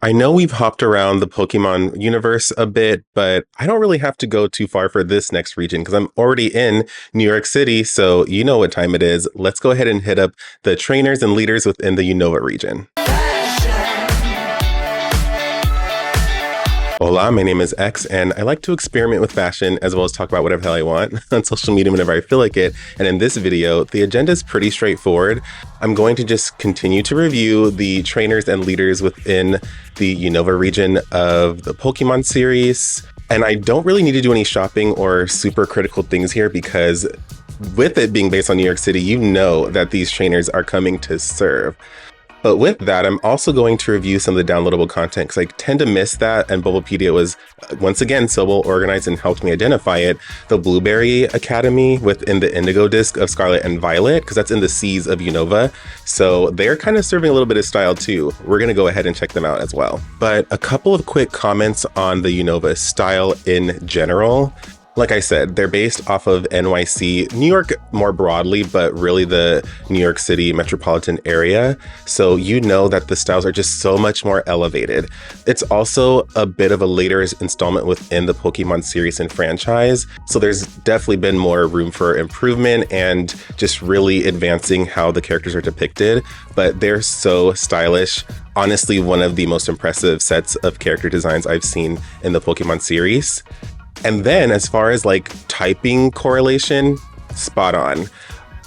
I know we've hopped around the Pokemon universe a bit, but I don't really have to go too far for this next region because I'm already in New York City, so you know what time it is. Let's go ahead and hit up the trainers and leaders within the Unova region. Hola, my name is X, and I like to experiment with fashion as well as talk about whatever the hell I want on social media whenever I feel like it. And in this video, the agenda is pretty straightforward. I'm going to just continue to review the trainers and leaders within the Unova region of the Pokemon series. And I don't really need to do any shopping or super critical things here because with it being based on New York City, you know that these trainers are coming to serve. But with that, I'm also going to review some of the downloadable content because I tend to miss that, and Bulbapedia was, once again, so well organized and helped me identify it. The Blueberry Academy within the Indigo Disk of Scarlet and Violet, because that's in the seas of Unova. So they're kind of serving a little bit of style too. We're going to go ahead and check them out as well. But a couple of quick comments on the Unova style in general. Like I said, they're based off of NYC, New York more broadly, but really the New York City metropolitan area. So you know that the styles are just so much more elevated. It's also a bit of a later installment within the Pokemon series and franchise. So there's definitely been more room for improvement and just really advancing how the characters are depicted. But they're so stylish. Honestly, one of the most impressive sets of character designs I've seen in the Pokemon series. And then as far as like typing correlation, spot on.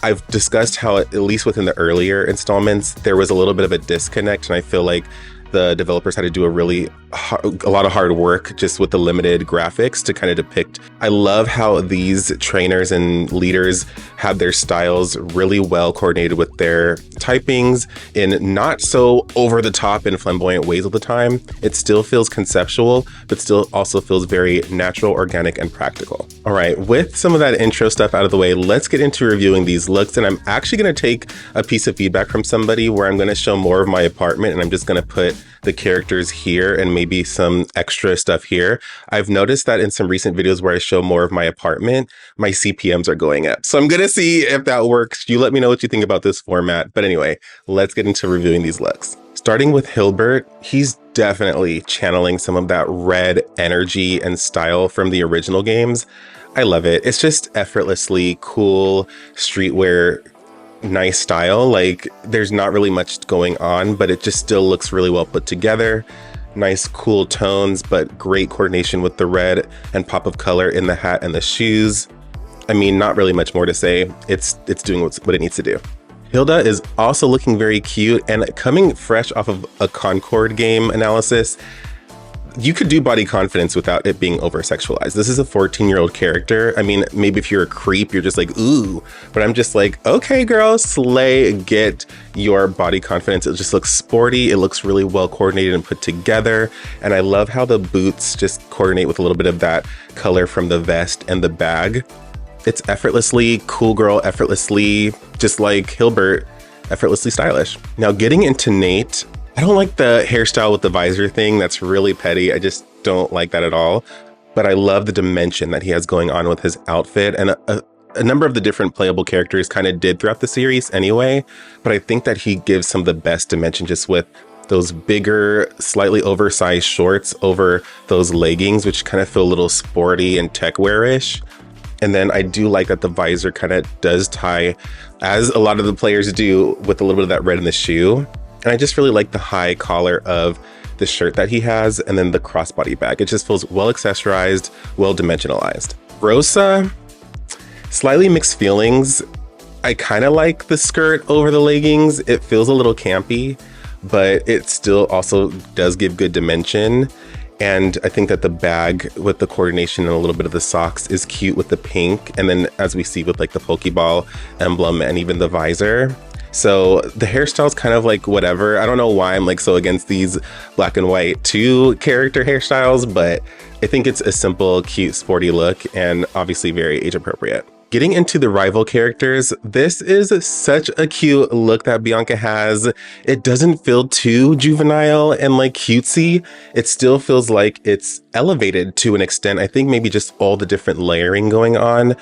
I've discussed how at least within the earlier installments, there was a little bit of a disconnect, and I feel like the developers had to do a lot of hard work just with the limited graphics to kind of depict. I love how these trainers and leaders have their styles really well coordinated with their typings in not so over the top and flamboyant ways all the time. It still feels conceptual, but still also feels very natural, organic, and practical. All right, with some of that intro stuff out of the way, let's get into reviewing these looks. And I'm actually going to take a piece of feedback from somebody where I'm going to show more of my apartment, and I'm just going to put the characters here and maybe some extra stuff here. I've noticed that in some recent videos where I show more of my apartment, my CPMs are going up. So I'm gonna see if that works. You let me know what you think about this format. But anyway, let's get into reviewing these looks. Starting with Hilbert, he's definitely channeling some of that red energy and style from the original games. I love it. It's just effortlessly cool streetwear, nice style. Like there's not really much going on, but it just still looks really well put together. Nice cool tones, but great coordination with the red and pop of color in the hat and the shoes. I mean, not really much more to say. It's doing what it needs to do. Hilda is also looking very cute and coming fresh off of a Concord game analysis. You could do body confidence without it being over-sexualized. This is a 14-year-old character. I mean, maybe if you're a creep, you're just like, ooh. But I'm just like, okay, girl, slay, get your body confidence. It just looks sporty. It looks really well coordinated and put together. And I love how the boots just coordinate with a little bit of that color from the vest and the bag. It's effortlessly cool girl, effortlessly, just like Hilbert, effortlessly stylish. Now getting into Nate, I don't like the hairstyle with the visor thing. That's really petty. I just don't like that at all. But I love the dimension that he has going on with his outfit. And a number of the different playable characters kind of did throughout the series anyway. But I think that he gives some of the best dimension just with those bigger, slightly oversized shorts over those leggings, which kind of feel a little sporty and tech wear-ish. And then I do like that the visor kind of does tie, as a lot of the players do, with a little bit of that red in the shoe. And I just really like the high collar of the shirt that he has and then the crossbody bag. It just feels well accessorized, well dimensionalized. Rosa, slightly mixed feelings. I kind of like the skirt over the leggings. It feels a little campy, but it still also does give good dimension. And I think that the bag with the coordination and a little bit of the socks is cute with the pink. And then as we see with like the Pokeball emblem and even the visor. So the hairstyle is kind of like whatever. I don't know why I'm like so against these black and white 2 character hairstyles, but I think it's a simple, cute, sporty look and obviously very age appropriate. Getting into the rival characters, this is such a cute look that Bianca has. It doesn't feel too juvenile and like cutesy. It still feels like it's elevated to an extent. I think maybe just all the different layering going on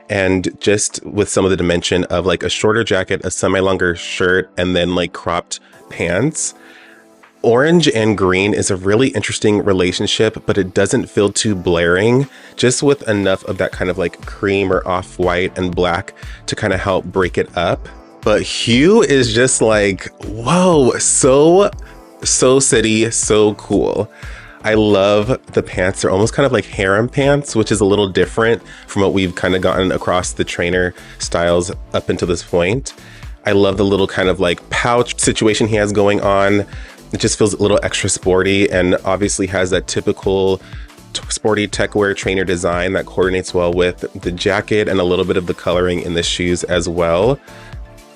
and just with some of the dimension of like a shorter jacket, a semi-longer shirt, and then like cropped pants. orange and green is a really interesting relationship, but it doesn't feel too blaring, just with enough of that kind of like cream or off-white and black to kind of help break it up. But Hugh is just like, whoa, so city, so cool. I love the pants. They're almost kind of like harem pants, which is a little different from what we've kind of gotten across the trainer styles up until this point. I love the little kind of like pouch situation he has going on. It just feels a little extra sporty and obviously has that typical sporty tech wear trainer design that coordinates well with the jacket and a little bit of the coloring in the shoes as well.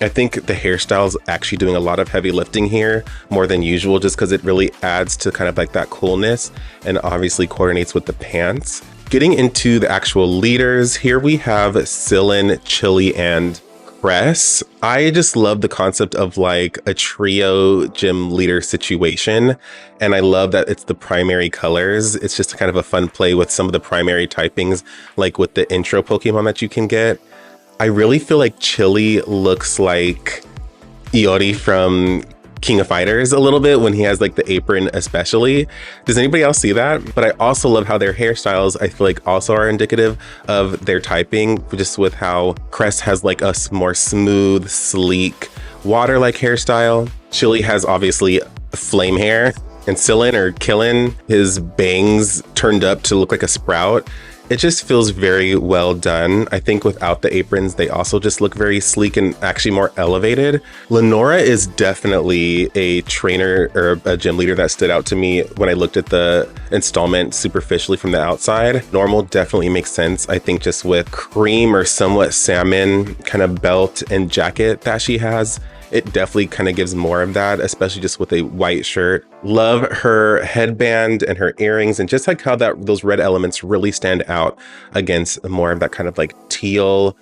I think the hairstyle is actually doing a lot of heavy lifting here, more than usual, just because it really adds to kind of like that coolness and obviously coordinates with the pants. Getting into the actual leaders, here we have Cilan, Chili, and Cress. I just love the concept of like a trio gym leader situation. And I love that it's the primary colors. It's just kind of a fun play with some of the primary typings, like with the intro Pokemon that you can get. I really feel like Chili looks like Iori from King of Fighters a little bit when he has like the apron especially. Does anybody else see that? But I also love how their hairstyles, I feel like also are indicative of their typing, just with how Cress has like a more smooth, sleek, water-like hairstyle. Chili has obviously flame hair, and Cilan or Killen, his bangs turned up to look like a sprout. It just feels very well done. I think without the aprons, they also just look very sleek and actually more elevated. Lenora is definitely a trainer or a gym leader that stood out to me when I looked at the installment superficially from the outside. Normal definitely makes sense. I think just with cream or somewhat salmon kind of belt and jacket that she has, it definitely kind of gives more of that, especially just with a white shirt. Love her headband and her earrings, and just like how those red elements really stand out against more of that kind of like teal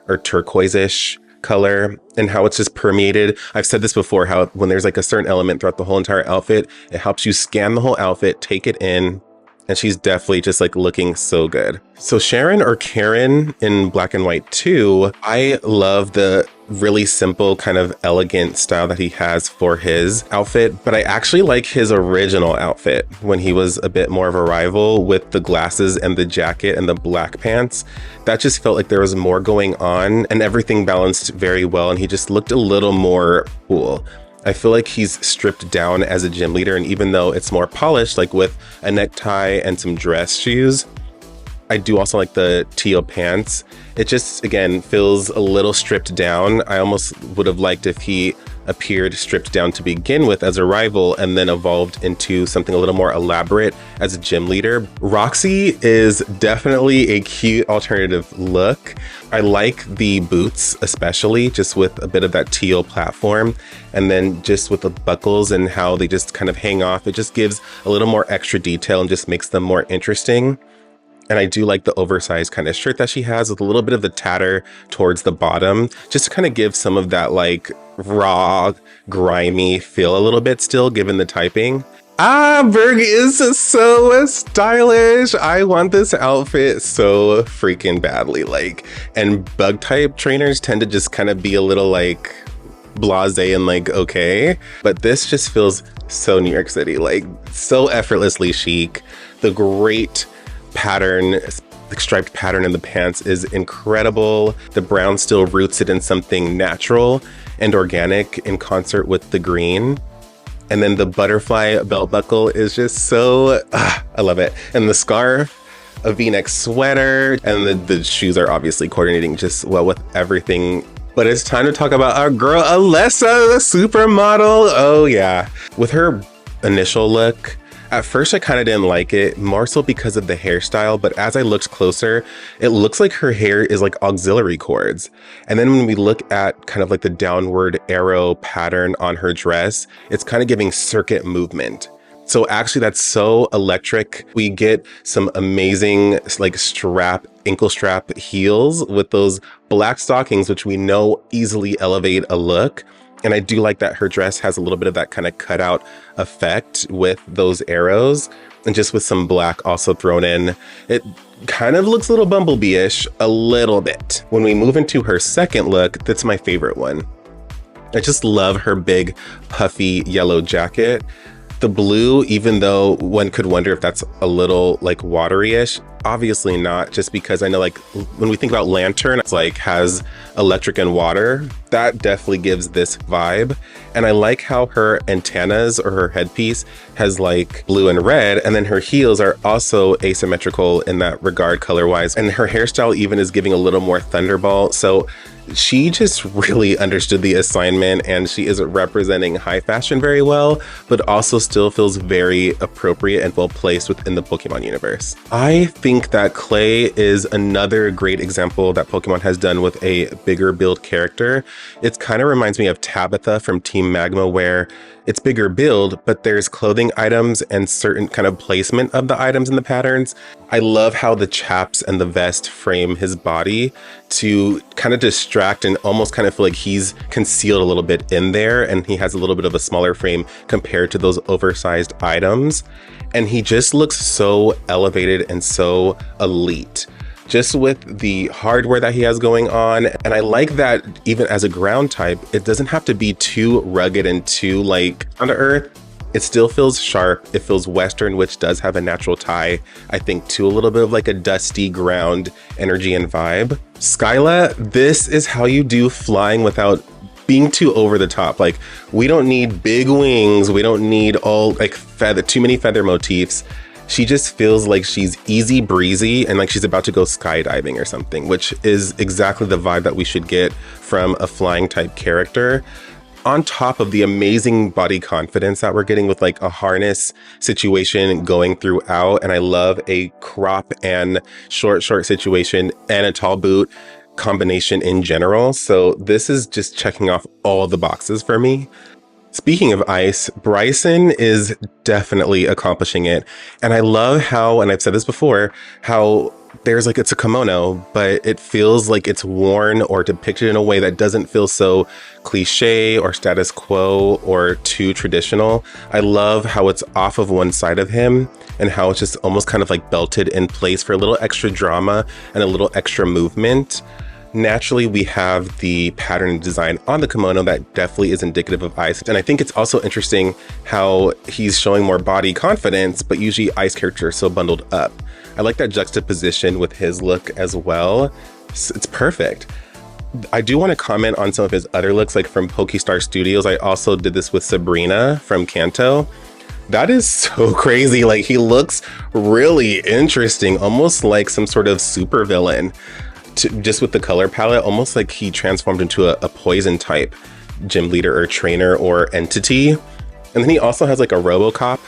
or turquoise-ish color, and how it's just permeated. I've said this before, how when there's like a certain element throughout the whole entire outfit, it helps you scan the whole outfit, take it in, and she's definitely just like looking so good. So Cheren or Kieran in Black and White 2, I love the really simple kind of elegant style that he has for his outfit, but I actually like his original outfit when he was a bit more of a rival with the glasses and the jacket and the black pants. That just felt like there was more going on and everything balanced very well, and he just looked a little more cool. I feel like he's stripped down as a gym leader, and even though it's more polished, like with a necktie and some dress shoes, I do also like the teal pants. It just, again, feels a little stripped down. I almost would have liked if he appeared stripped down to begin with as a rival and then evolved into something a little more elaborate as a gym leader. Roxie is definitely a cute alternative look. I like the boots, especially just with a bit of that teal platform, and then just with the buckles and how they just kind of hang off. It just gives a little more extra detail and just makes them more interesting. And I do like the oversized kind of shirt that she has with a little bit of the tatter towards the bottom, just to kind of give some of that like raw, grimy feel a little bit still, given the typing. Burgh is so stylish. I want this outfit so freaking badly. Like, and bug type trainers tend to just kind of be a little like blasé and like, okay. But this just feels so New York City, like so effortlessly chic. The great pattern, the striped pattern in the pants is incredible. The brown still roots it in something natural and organic in concert with the green. And then the butterfly belt buckle is just so, I love it. And the scarf, a V-neck sweater, and the shoes are obviously coordinating just well with everything. But it's time to talk about our girl, Elesa, the supermodel. Oh yeah. With her initial look, at first I kind of didn't like it, more so because of the hairstyle, but as I looked closer, it looks like her hair is like auxiliary cords. And then when we look at kind of like the downward arrow pattern on her dress, it's kind of giving circuit movement. So actually that's so electric. We get some amazing like ankle strap heels with those black stockings, which we know easily elevate a look. And I do like that her dress has a little bit of that kind of cutout effect with those arrows, and just with some black also thrown in. It kind of looks a little Bumblebee-ish, a little bit. When we move into her second look, that's my favorite one. I just love her big puffy yellow jacket. The blue, even though one could wonder if that's a little like watery-ish, obviously not, just because I know like when we think about Lantern, it's like has electric and water. That definitely gives this vibe. And I like how her antennas or her headpiece has like blue and red, and then her heels are also asymmetrical in that regard color-wise. And her hairstyle even is giving a little more Thunderball. So she just really understood the assignment, and she is representing high fashion very well, but also still feels very appropriate and well placed within the Pokemon universe. I think that Clay is another great example that Pokemon has done with a bigger build character. It kind of reminds me of Tabitha from Team Magma, where it's bigger build, but there's clothing items and certain kind of placement of the items in the patterns. I love how the chaps and the vest frame his body to kind of distract and almost kind of feel like he's concealed a little bit in there, and he has a little bit of a smaller frame compared to those oversized items. And he just looks so elevated and so elite, just with the hardware that he has going on. And I like that even as a ground type, it doesn't have to be too rugged and too like down to earth. It still feels sharp. It feels Western, which does have a natural tie, I think, to a little bit of like a dusty ground energy and vibe. Skyla, this is how you do flying without being too over the top. Like, we don't need big wings. We don't need all like too many feather motifs. She just feels like she's easy breezy and like she's about to go skydiving or something, which is exactly the vibe that we should get from a flying type character. On top of the amazing body confidence that we're getting with like a harness situation going throughout. And I love a crop and short situation and a tall boot combination in general. So this is just checking off all the boxes for me. Speaking of ice, Brycen is definitely accomplishing it. And I love how, and I've said this before, how there's like, it's a kimono, but it feels like it's worn or depicted in a way that doesn't feel so cliche or status quo or too traditional. I love how it's off of one side of him and how it's just almost kind of like belted in place for a little extra drama and a little extra movement. Naturally, we have the pattern design on the kimono that definitely is indicative of ice. And I think it's also interesting how he's showing more body confidence, but usually ice characters are so bundled up. I like that juxtaposition with his look as well. It's perfect. I do want to comment on some of his other looks, like from Pokestar Studios. I also did this with Sabrina from Kanto. That is so crazy. Like, he looks really interesting, almost like some sort of supervillain. Just with the color palette, almost like he transformed into a poison type gym leader or trainer or entity. And then he also has like a RoboCop,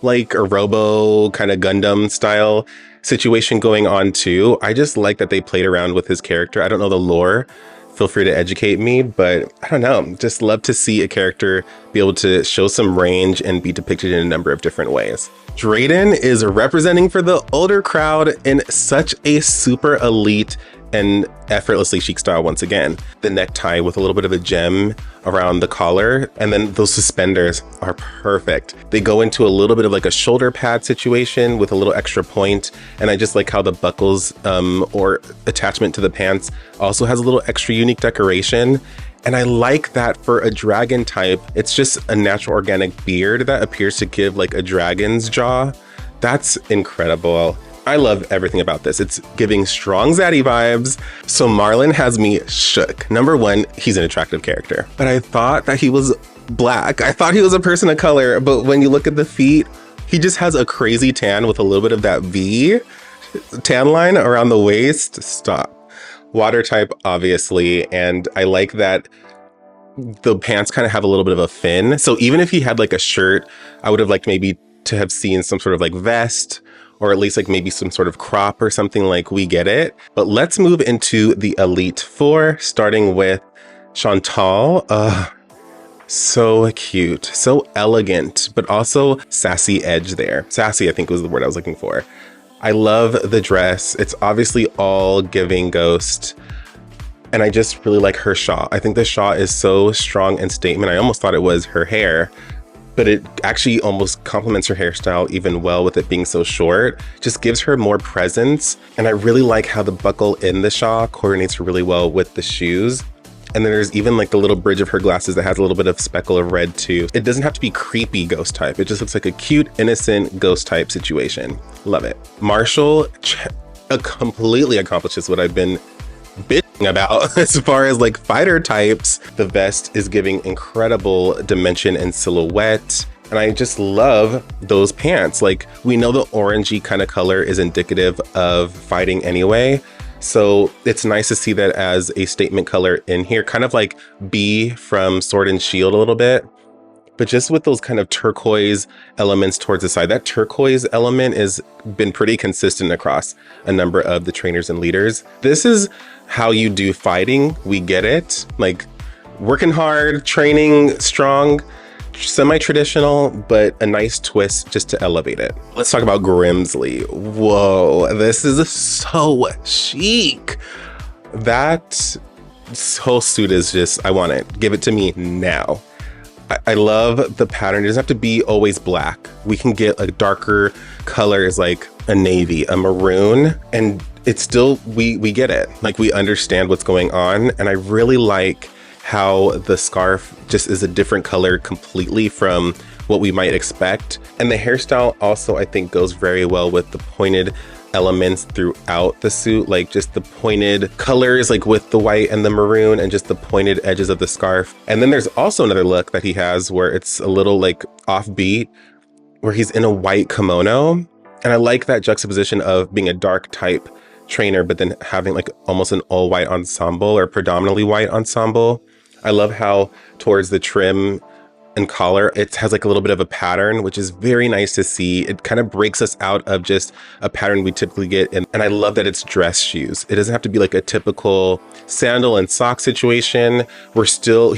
like a Robo kind of Gundam style situation going on too. I just like that they played around with his character. I don't know the lore. Feel free to educate me, but I don't know. Just love to see a character be able to show some range and be depicted in a number of different ways. Drayden is representing for the older crowd in such a super elite and effortlessly chic style once again. The necktie with a little bit of a gem around the collar, and then those suspenders are perfect. They go into a little bit of like a shoulder pad situation with a little extra point, and I just like how the buckles or attachment to the pants also has a little extra unique decoration. And I like that for a dragon type, it's just a natural organic beard that appears to give like a dragon's jaw. That's incredible. I love everything about this. It's giving strong zaddy vibes. So Marlon has me shook. Number one, he's an attractive character, but I thought that he was black. I thought he was a person of color, but when you look at the feet, he just has a crazy tan with a little bit of that V tan line around the waist. Stop. Water type, obviously. And I like that the pants kind of have a little bit of a fin. So even if he had like a shirt, I would have liked maybe to have seen some sort of like vest, or at least like maybe some sort of crop or something. Like, we get it. But let's move into the Elite Four, starting with Shauntal. So cute, so elegant, but also sassy edge there. Sassy, I think was the word I was looking for. I love the dress. It's obviously all giving ghost. And I just really like her shawl. I think the shawl is so strong and statement. I almost thought it was her hair, but it actually almost complements her hairstyle even well with it being so short. Just gives her more presence. And I really like how the buckle in the shawl coordinates really well with the shoes. And then there's even like the little bridge of her glasses that has a little bit of speckle of red too. It doesn't have to be creepy ghost type. It just looks like a cute, innocent ghost type situation. Love it. Marshal completely accomplishes what I've been bitching about as far as like fighter types. The vest is giving incredible dimension and silhouette. And I just love those pants. Like, we know the orangey kind of color is indicative of fighting anyway. So it's nice to see that as a statement color in here, kind of like B from Sword and Shield a little bit, but just with those kind of turquoise elements towards the side. That turquoise element has been pretty consistent across a number of the trainers and leaders. This is how you do fighting. We get it. Like, working hard, training strong, semi-traditional, but a nice twist just to elevate it. Let's talk about Grimsley. Whoa, this is so chic. That whole suit is just, I want it. Give it to me now. I love the pattern. It doesn't have to be always black. We can get a darker colors like a navy, a maroon, and it's still, we get it. Like, we understand what's going on. And I really like how the scarf just is a different color completely from what we might expect. And the hairstyle also, I think, goes very well with the pointed elements throughout the suit, like just the pointed colors, like with the white and the maroon and just the pointed edges of the scarf. And then there's also another look that he has where it's a little like offbeat, where he's in a white kimono. And I like that juxtaposition of being a dark type trainer, but then having like almost an all white ensemble or predominantly white ensemble. I love how towards the trim and collar, it has like a little bit of a pattern, which is very nice to see. It kind of breaks us out of just a pattern we typically get. And I love that it's dress shoes. It doesn't have to be like a typical sandal and sock situation. He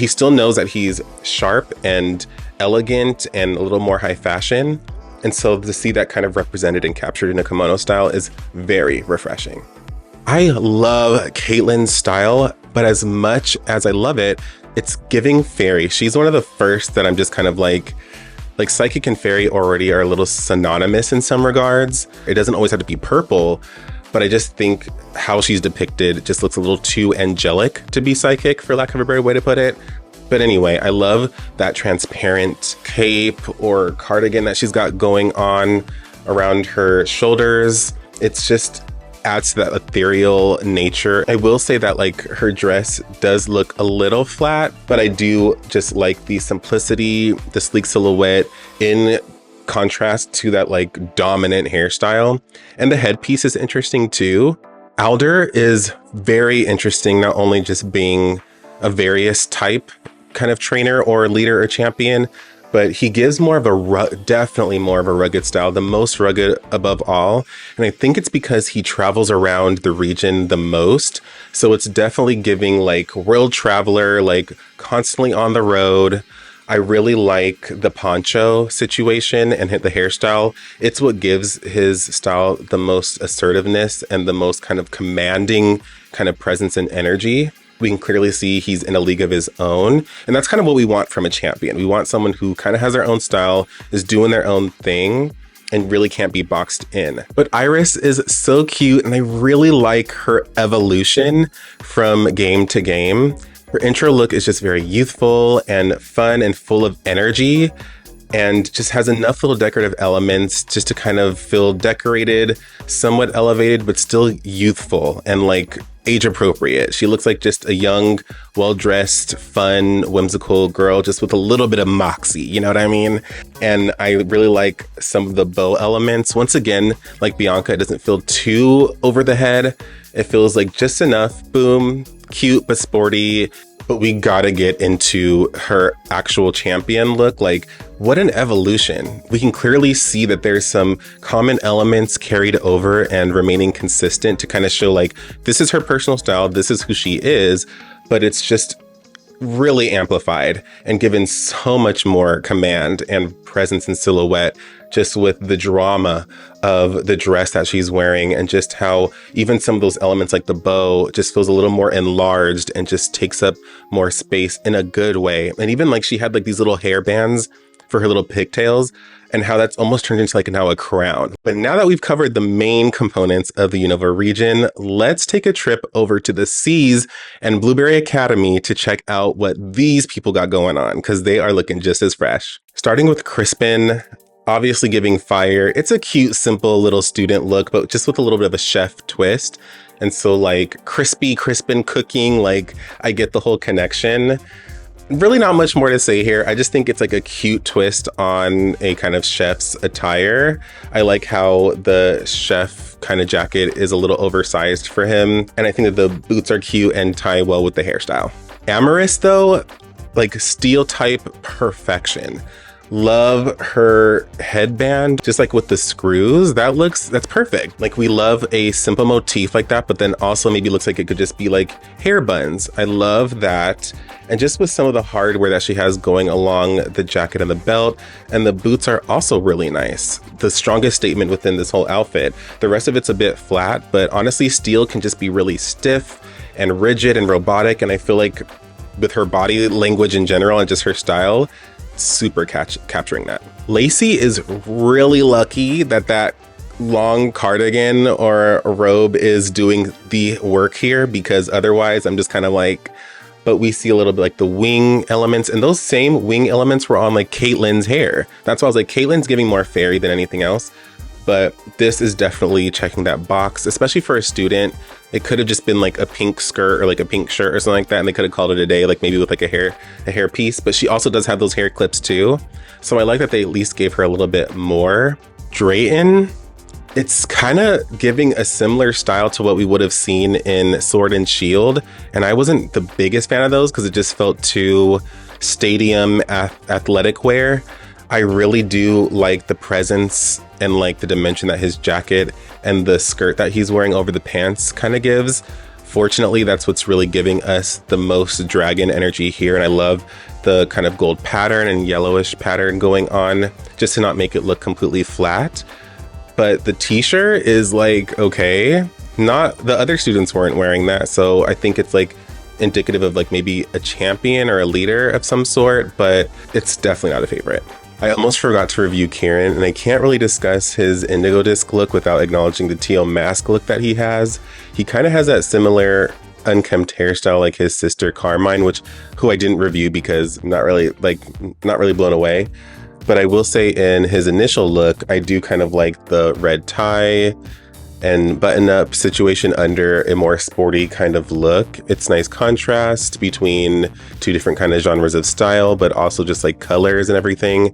still knows that he's sharp and elegant and a little more high fashion. And so to see that kind of represented and captured in a kimono style is very refreshing. I love Caitlyn's style, but as much as I love it, it's giving fairy. She's one of the first that I'm just kind of like psychic and fairy already are a little synonymous in some regards. It doesn't always have to be purple, but I just think how she's depicted just looks a little too angelic to be psychic, for lack of a better way to put it. But anyway, I love that transparent cape or cardigan that she's got going on around her shoulders. It's just adds to that ethereal nature. I will say that like her dress does look a little flat, but I do just like the simplicity, the sleek silhouette in contrast to that like dominant hairstyle. And the headpiece is interesting too. Alder is very interesting, not only just being a various type kind of trainer or leader or champion, but he gives more of a definitely more of a rugged style, the most rugged above all. And I think it's because he travels around the region the most. So it's definitely giving like world traveler, like constantly on the road. I really like the poncho situation and the hairstyle. It's what gives his style the most assertiveness and the most kind of commanding kind of presence and energy. We can clearly see he's in a league of his own. And that's kind of what we want from a champion. We want someone who kind of has their own style, is doing their own thing, and really can't be boxed in. But Iris is so cute, and I really like her evolution from game to game. Her intro look is just very youthful and fun and full of energy, and just has enough little decorative elements just to kind of feel decorated, somewhat elevated, but still youthful and like age appropriate. She looks like just a young, well-dressed, fun, whimsical girl, just with a little bit of moxie, you know what I mean? And I really like some of the bow elements. Once again, like Bianca, it doesn't feel too over the head. It feels like just enough, boom, cute but sporty. But we gotta get into her actual champion look. Like, what an evolution. We can clearly see that there's some common elements carried over and remaining consistent to kind of show like, this is her personal style, this is who she is, but it's just really amplified and given so much more command and presence and silhouette just with the drama of the dress that she's wearing, and just how even some of those elements like the bow just feels a little more enlarged and just takes up more space in a good way. And even like she had like these little hair bands for her little pigtails, and how that's almost turned into like now a crown. But now that we've covered the main components of the Unova region, let's take a trip over to the Seas and Blueberry Academy to check out what these people got going on, because they are looking just as fresh. Starting with Crispin, obviously giving fire. It's a cute, simple little student look, but just with a little bit of a chef twist. And so like crispy Crispin cooking, like I get the whole connection. Really not much more to say here. I just think it's like a cute twist on a kind of chef's attire. I like how the chef kind of jacket is a little oversized for him. And I think that the boots are cute and tie well with the hairstyle. Amarys though, like steel type perfection. Love her headband, just like with the screws. That's perfect. Like we love a simple motif like that, but then also maybe looks like it could just be like hair buns. I love that. And just with some of the hardware that she has going along the jacket and the belt, and the boots are also really nice. The strongest statement within this whole outfit. The rest of it's a bit flat, but honestly, steel can just be really stiff and rigid and robotic. And I feel like with her body language in general and just her style, super capturing that. Lacey is really lucky that long cardigan or robe is doing the work here, because otherwise I'm just kind of like, but we see a little bit like the wing elements, and those same wing elements were on like Caitlyn's hair. That's why I was like, Caitlyn's giving more fairy than anything else. But this is definitely checking that box, especially for a student. It could have just been like a pink skirt or like a pink shirt or something like that, and they could have called it a day, like maybe with like a hair piece. But she also does have those hair clips too. So I like that they at least gave her a little bit more. Drayton, it's kind of giving a similar style to what we would have seen in Sword and Shield. And I wasn't the biggest fan of those because it just felt too stadium athletic wear. I really do like the presence and like the dimension that his jacket and the skirt that he's wearing over the pants kind of gives. Fortunately, that's what's really giving us the most dragon energy here. And I love the kind of gold pattern and yellowish pattern going on, just to not make it look completely flat. But the t-shirt is like, okay, not the other students weren't wearing that. So I think it's like indicative of like maybe a champion or a leader of some sort, but it's definitely not a favorite. I almost forgot to review Kieran, and I can't really discuss his Indigo Disk look without acknowledging the teal mask look that he has. He kind of has that similar unkempt hairstyle like his sister Carmine, who I didn't review because I'm not really blown away. But I will say in his initial look, I do kind of like the red tie and button-up situation under a more sporty kind of look. It's nice contrast between two different kind of genres of style, but also just like colors and everything.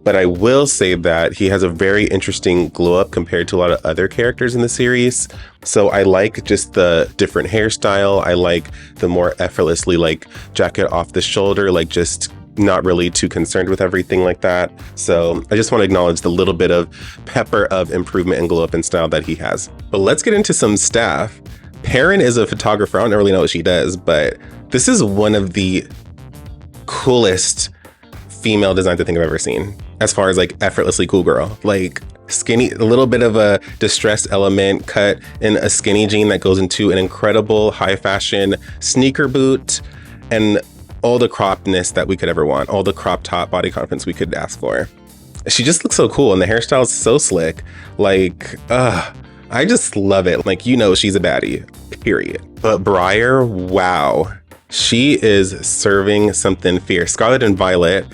But I will say that he has a very interesting glow up compared to a lot of other characters in the series. So I like just the different hairstyle. I like the more effortlessly like jacket off the shoulder, like just not really too concerned with everything like that. So I just want to acknowledge the little bit of pepper of improvement and glow up in style that he has. But let's get into some staff. Perrin is a photographer. I don't really know what she does, but this is one of the coolest female designs I think I've ever seen, as far as like effortlessly cool girl. Like skinny, a little bit of a distressed element cut in a skinny jean that goes into an incredible high fashion sneaker boot, and all the croppedness that we could ever want, all the crop top body confidence we could ask for. She just looks so cool, and the hairstyle is so slick. Like, I just love it. Like, you know, she's a baddie, period. But Briar, wow. She is serving something fierce. Scarlet and Violet,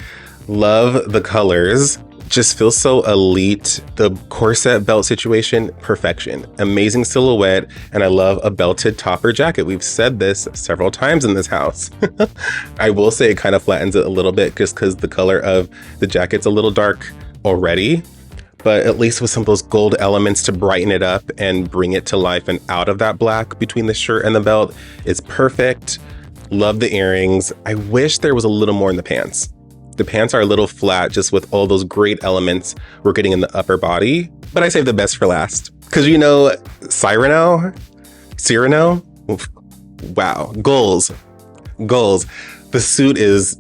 love the colors. Just feels so elite. The corset belt situation, perfection. Amazing silhouette, and I love a belted top or jacket. We've said this several times in this house. I will say it kind of flattens it a little bit just because the color of the jacket's a little dark already, but at least with some of those gold elements to brighten it up and bring it to life and out of that black between the shirt and the belt is perfect. Love the earrings. I wish there was a little more in the pants. The pants are a little flat just with all those great elements we're getting in the upper body, but I saved the best for last. Because you know, Cyrano, wow, goals. The suit is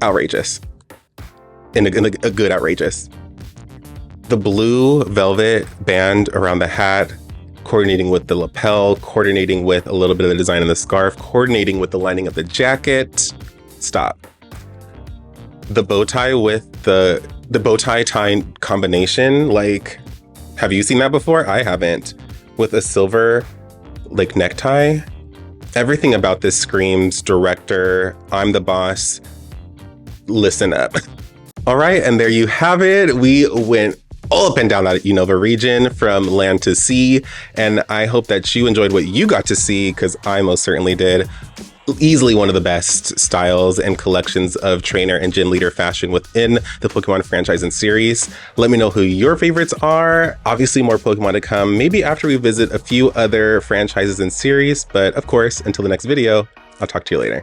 outrageous, in a good outrageous. The blue velvet band around the hat, coordinating with the lapel, coordinating with a little bit of the design in the scarf, coordinating with the lining of the jacket. Stop. The bow tie with the bow tie combination, like, have you seen that before? I haven't. With a silver, like, necktie. Everything about this screams director, I'm the boss, listen up. All right, and there you have it. We went all up and down that Unova region from land to sea, and I hope that you enjoyed what you got to see, because I most certainly did. Easily one of the best styles and collections of trainer and gym leader fashion within the Pokemon franchise and series. Let me know who your favorites are. Obviously more Pokemon to come, maybe after we visit a few other franchises and series, but of course, until the next video, I'll talk to you later.